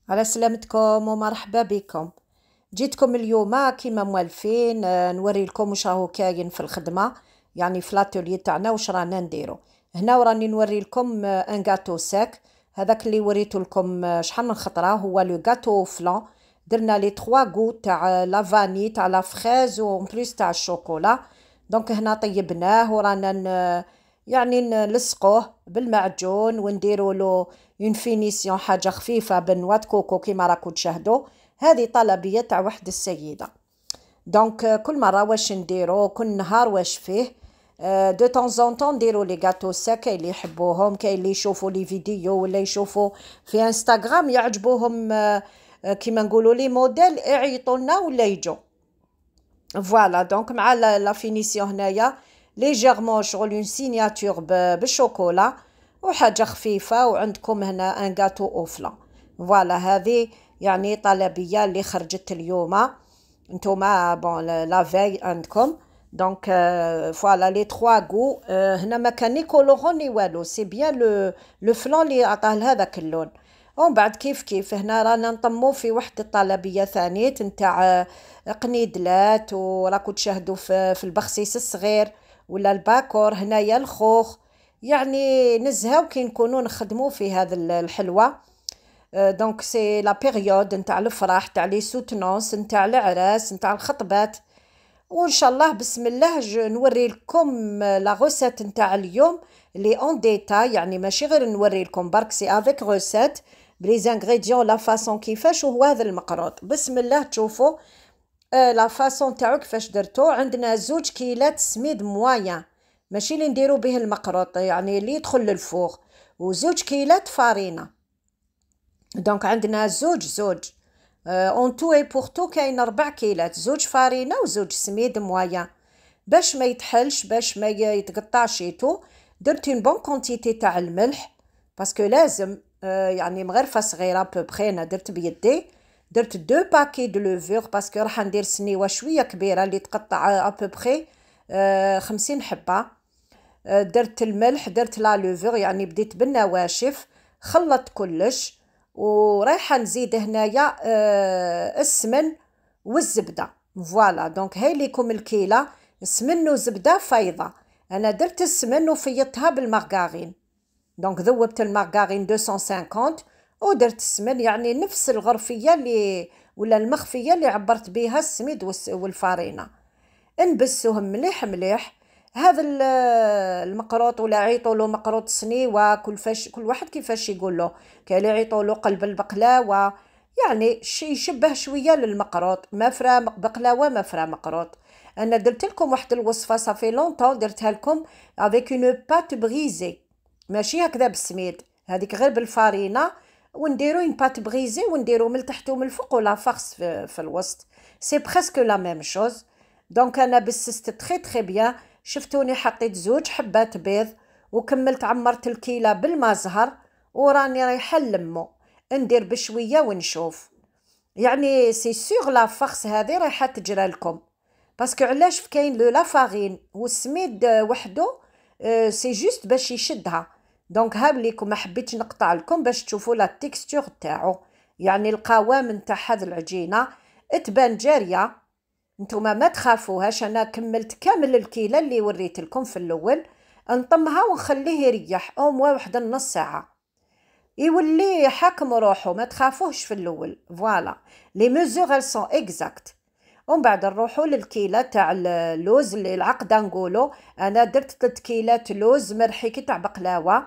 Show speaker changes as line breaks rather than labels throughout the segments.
على سلامتكم ومرحبا بكم. جيتكم اليوم كيما موالفين، نوري لكم واش راهو كاين في الخدمه، يعني في لاتولي تاعنا واش رانا نديرو هنا. وراني نوري لكم ان غاتو ساك. هذاك اللي وريته لكم شحال من خطره هو لو غاتو فلان. درنا لي 3 غو تاع لا فاني تاع لا فريز و بليس تاع الشوكولا. دونك هنا طيبناه ورانا يعني نلصقوه بالمعجون ونديروا له اون فينيسيون، حاجه خفيفه بنوات كوكو كيما راكم تشاهدوا. هذه طلبيه تاع واحد السيده. دونك كل مره واش نديرو، كل نهار واش فيه. دو طون زون طون نديرو لي غاتو ساك، كاين اللي يحبوهم، كاين اللي يشوفوا لي فيديو ولا يشوفوا في انستغرام يعجبوهم. كيما نقولوا لي موديل يعيطوا لنا ولا يجوا. فوالا دونك مع لا فينيسيون هنايا ليجيرمون شغل اون سيناتور بالشوكولا وحاجه خفيفه، وعندكم هنا ان غاتو او فلان. فوالا هذه يعني طلبيه اللي خرجت اليوم. نتوما بون لا في عندكم. دونك فوالا لي 3 غو. هنا ما كان ني كولورون ني والو، سي بيان لو فلان اللي عطاه هذاك اللون. ومن بعد كيف هنا رانا نطمو في واحد الطلبيه ثانيت نتاع قنيدلات، وراكو تشاهدوا في البخسيس الصغير ولا الباكور هنايا الخوخ. يعني نزهاو كي نكونوا نخدموا في هذا الحلوى. دونك سي لا بيريود نتاع الفرح تاع لي سوتنونس نتاع العراس نتاع الخطبات. وان شاء الله بسم الله نوري لكم لا غوسيت نتاع اليوم لي اون ديتاي، يعني ماشي غير نوري لكم برك، سي افيك غوسيت بلي زانغريديون لا فاصون كيفاش. وهو هذا المقروط بسم الله تشوفوا. لا فاصون تاعو كيفاش درتو. عندنا 2 كيلات سميد موايان، ماشي اللي نديرو به المقروط يعني اللي يدخل للفوغ، و2 كيلات فارينة. دونك عندنا زوج اون تو اي بورتو كاين 4 كيلات، 2 فارينة و2 سميد موايان باش ما يتحلش، باش ما يتقطعش يتو. درت اون بون كونتيتي تاع الملح باسكو لازم يعني مغرفه صغيره بوبخي. انا درت بيدي، درت 2 باكي دو لوفور باسكو راح ندير سنيوه شويه كبيره اللي تقطع بوبخي 50 حبه. درت الملح، درت لا لوفور، يعني بديت بالنواشف. خلطت كلش ورايحه نزيد هنايا السمن والزبده. فوالا دونك هاي ليكم الكيله سمن وزبده فايضه. انا درت السمن وفيضتها بالمارغارين. دونك ذوبت المارغارين 250 ودرت السمن، يعني نفس الغرفيه اللي ولا المخفيه اللي عبرت بها السميد والفارينه. نبسوهم مليح مليح. هذا المقروط ولا يعيطولو مقروط سنيوه، كل واحد كيفاش يقولو. كاين اللي يعيطولو قلب البقلاوه، يعني شي يشبه شويه للمقروط، ما فرا بقلاوه ما فرا مقروط. انا درت لكم واحد الوصفه صافي لونطون درتها لكم افيك اون بات بريزي، ماشي هكذا بالسميد، هذيك غير بالفارينه. ونديرو اون بات بريزي ونديرو من تحت ومن الفوق ولا فخس في الوسط. سي بريسك لا ميم شوز. دونك انا بسست تري بيان. شفتوني حطيت 2 حبات بيض وكملت عمرت الكيله بالما زهر، وراني رايحه نلمو ندير بشويه ونشوف. يعني سي سيغ لا فخس هذه رايحه تجرى لكم باسكو علاش كاين لو لافارين والسميد وحده. سي جوست باش يشدها. دونك هاب ليكم، ما حبيتش نقطع لكم باش تشوفوا لا تيكستور تاعو، يعني القوام نتاع هذه العجينه تبان جاريه. نتوما ما تخافوهاش، انا كملت كامل الكيله اللي وريت لكم في الاول. نطمها ونخليه يريح او موا واحد النص ساعه يولي حاكم روحو، ما تخافوهش في الاول. فوالا لي ميزور ال سون اكزاكت. ومن بعد نروحوا للكيله تاع اللوز اللي العقده نقولوا. انا درت 3 كيلات لوز مرحي تاع بقلاوه،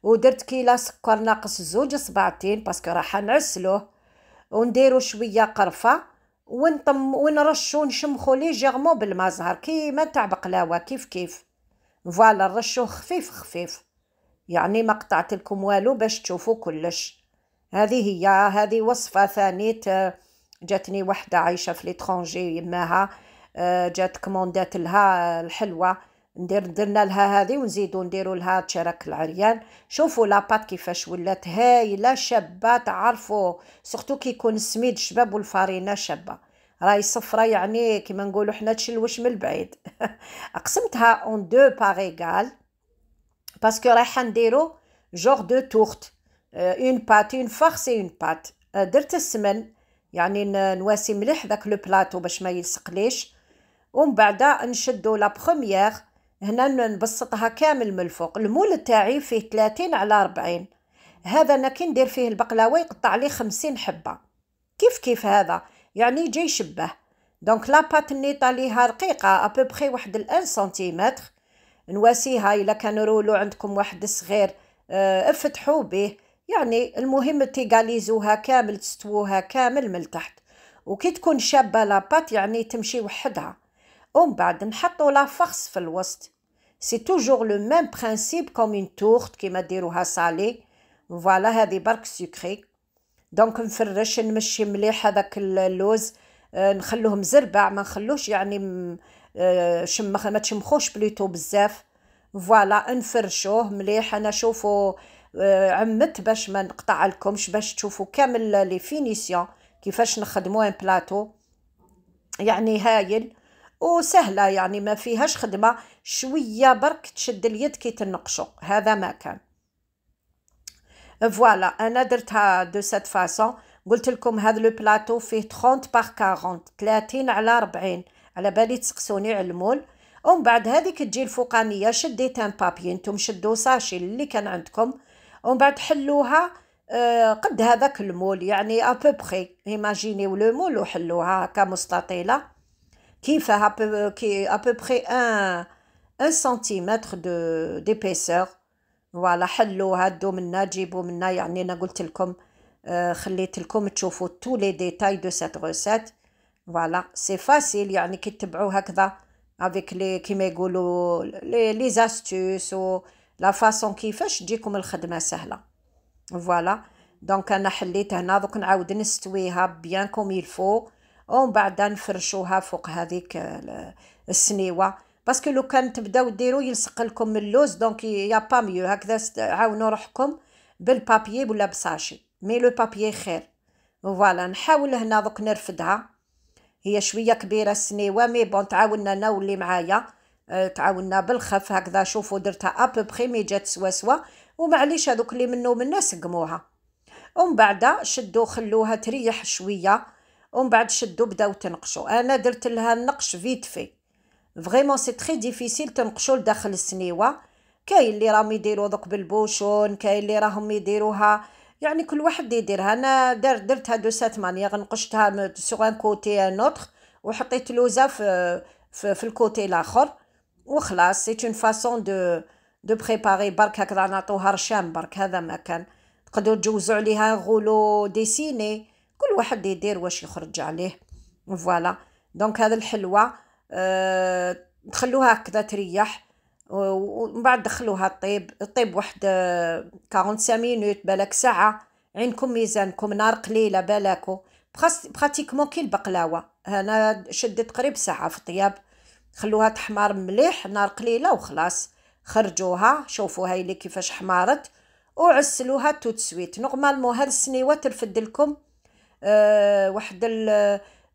ودرت كيله سكر ناقص 2 صباعتين باسكو راح نعسلوه، ونديرو شويه قرفه ونرشو نشمخو ليجيرمون بالما زهر كيما تاع بقلاوه كيف. فوالا نرشوه خفيف خفيف، يعني ما قطعت لكم والو باش تشوفوا كلش. هذه وصفه ثانيت. جاتني وحده عايشه في ليترونجي يماها، جات كوموندات لها الحلوه. درنا لها هذه ونزيدو نديرو لها تشرك العريان. شوفوا لاباط كيفاش ولات هايله شابه، تعرفوا سورتو كي يكون السميد شباب والفارينه شابه. راهي صفرة، يعني كيما نقولوا حنا تشلوش من البعيد. قسمتها اون دو باريغال باسكو رايحه نديرو جور دو تورت. اون بات اون فارس اون بات. درت السمن يعني نواسي مليح ذاك لو بلاطو باش ما يلصقليش، ومن بعد نشدو لا بروميير هنا نبسطها كامل من الفوق. المول تاعي فيه 30 على 40، هذا انا كي ندير فيه البقلاوه يقطع لي 50 حبه، كيف هذا يعني يجي يشبه. دونك لاباط نيطاليها رقيقه ابوبخي واحد 1 سنتيمتر، نواسيها الا كان رولو عندكم واحد صغير افتحوا به، يعني المهم تيغاليزوها كامل، تستووها كامل من التحت. وكي تكون شابه لاباط يعني تمشي وحدها. ومن بعد نحطو لا فخس في الوسط، سي توجور لو ميم برانسيب كوم اون تورت كيما ديروها صالي. فوالا هذه برك سكري. دونك نفرش نمشي مليح هذاك اللوز، نخلوه مزربع ما نخلوش يعني ما تشمخوش بليتو بزاف. فوالا نفرشوه مليح. انا شوفوا عمت باش ما نقطع لكمش باش تشوفوا كامل لي فينيسيون كيفاش نخدموا ان بلاطو، يعني هايل وسهله يعني ما فيهاش خدمه، شويه برك تشد اليد كي تنقشو، هذا ما كان. فوالا انا درتها دو سات فاسون. قلت لكم هذا لو بلاطو فيه 30 بار 40، 30 على 40، على بالي تسقسوني على المول. ومن بعد هذيك تجي الفوقانيه شديت ان بابي، نتوما شدوا ساشي اللي كان عندكم، ومن بعد حلوها قد هذاك المول يعني ابوبخي، ايماجينيو لو مول وحلوها هكا مستطيله كيفها كي ابوبخي 1 سنتيمتر ديبيسور. فوالا حلوها دو منا جيبو منا، يعني انا قلت لكم خليت لكم تشوفوا تو لي ديتاي دو سات روسيت. فوالا سي فاسيل يعني كي تبعوا هكذا افيك لي كيما يقولوا لي زاستوس و لا فاصون كيفاش تجيكم الخدمه سهله. فوالا دونك انا حليت هنا دوك نعاود نستويها بيان كوم يلفو، ومن بعد نفرشوها فوق هذيك السنيوه، باسكو لو كان تبداو ديرو يلصق لكم اللوز دونك يا با ميو هكذا. عاونوا روحكم بالبابيي ولا بساشي، مي لو بابيي خير. فوالا نحاول هنا دوك نرفدها، هي شويه كبيره السنيوه مي بون تعاوننا انا واللي معايا تعاوننا بالخف هكذا. شوفوا درتها ابوبخي مي جات سوا ومعليش هذوك اللي منو منا سقموها. ومن بعد شدوا خلوها تريح شويه، ومن بعد شدوا بداو تنقشوا. انا درت لها النقش فيت في فريمون سي تري ديفيسيل تنقشوا لداخل السنيوه. كاين اللي راهم يديروا دوك بالبوشون، كاين اللي راهم يديروها يعني كل واحد يديرها. انا درتها دو سات مانيير، نقشتها سوغ ان كوتي ان اوتر وحطيت لوزه في الكوتي الاخر وخلاص. سي اون فاصون دو بريباري برك هكذا نعطوها رشام برك، هذا ما كان. تقدروا تجوزوا عليها غولو ديسيني، كل واحد يدير واش يخرج عليه. فوالا دونك هذا الحلوه تخلوها هكذا تريح، ومن بعد دخلوها طيب واحد 45 مينوت بالك ساعه، عينكم ميزانكم نار قليله بالاكو براتيكمون كي البقلاوه. انا شدت قريب ساعه في الطياب. خلوها تحمر مليح نار قليله وخلاص. خرجوها شوفوا هاي اللي كيفاش حمارت، وعسلوها توت سويت. نورمالمون هاد السنيوه ترفد لكم واحد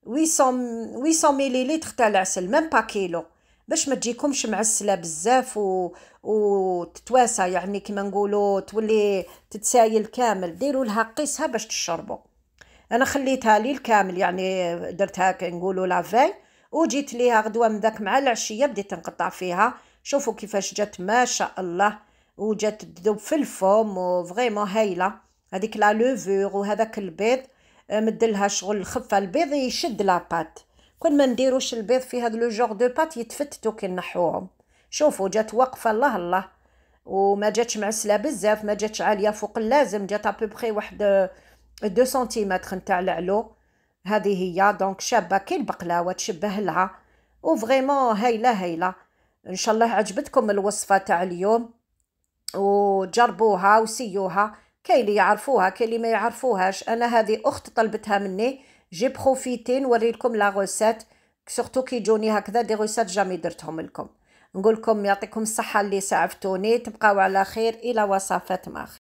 800 مليلتر تاع العسل، ميم با كيلو، باش ما تجيكمش معسله بزاف وتتواسى يعني كيما نقولوا تولي تتسايل كامل. ديروا لها قيسها باش تشربوا. انا خليتها لي الكامل يعني درتها كنقولوا لافاي، وجيت ليها غدوه من ذاك مع العشيه بديت نقطع فيها. شوفوا كيفاش جات ما شاء الله، وجات تذوب في الفم وفريمون هايله. هذيك لا لوفور وهذاك البيض مدلها شغل خفه، البيض يشد لاباط. كون ما نديروش البيض في هذا لو جور دو بات يتفتتوا كي نحوهم. شوفوا جات واقفه الله الله، وما جاتش معسله بزاف، ما جاتش عاليه فوق اللازم، جات ابوبخي واحد 2 سنتيمتر نتاع العلو. هذه هي دونك شابه كي البقلاوه تشبه لها، وفريمون هايله. ان شاء الله عجبتكم الوصفه تاع اليوم، وجربوها وسيوها. كاين اللي يعرفوها كاين اللي ما يعرفوهاش. انا هذه اخت طلبتها مني، جي بروفيتي نوري لكم لا روسيت، سورتو كي جوني هكذا دي روسيت جامي درتهم لكم. نقول لكم يعطيكم الصحه اللي ساعفتوني. تبقاو على خير، الى وصفات ما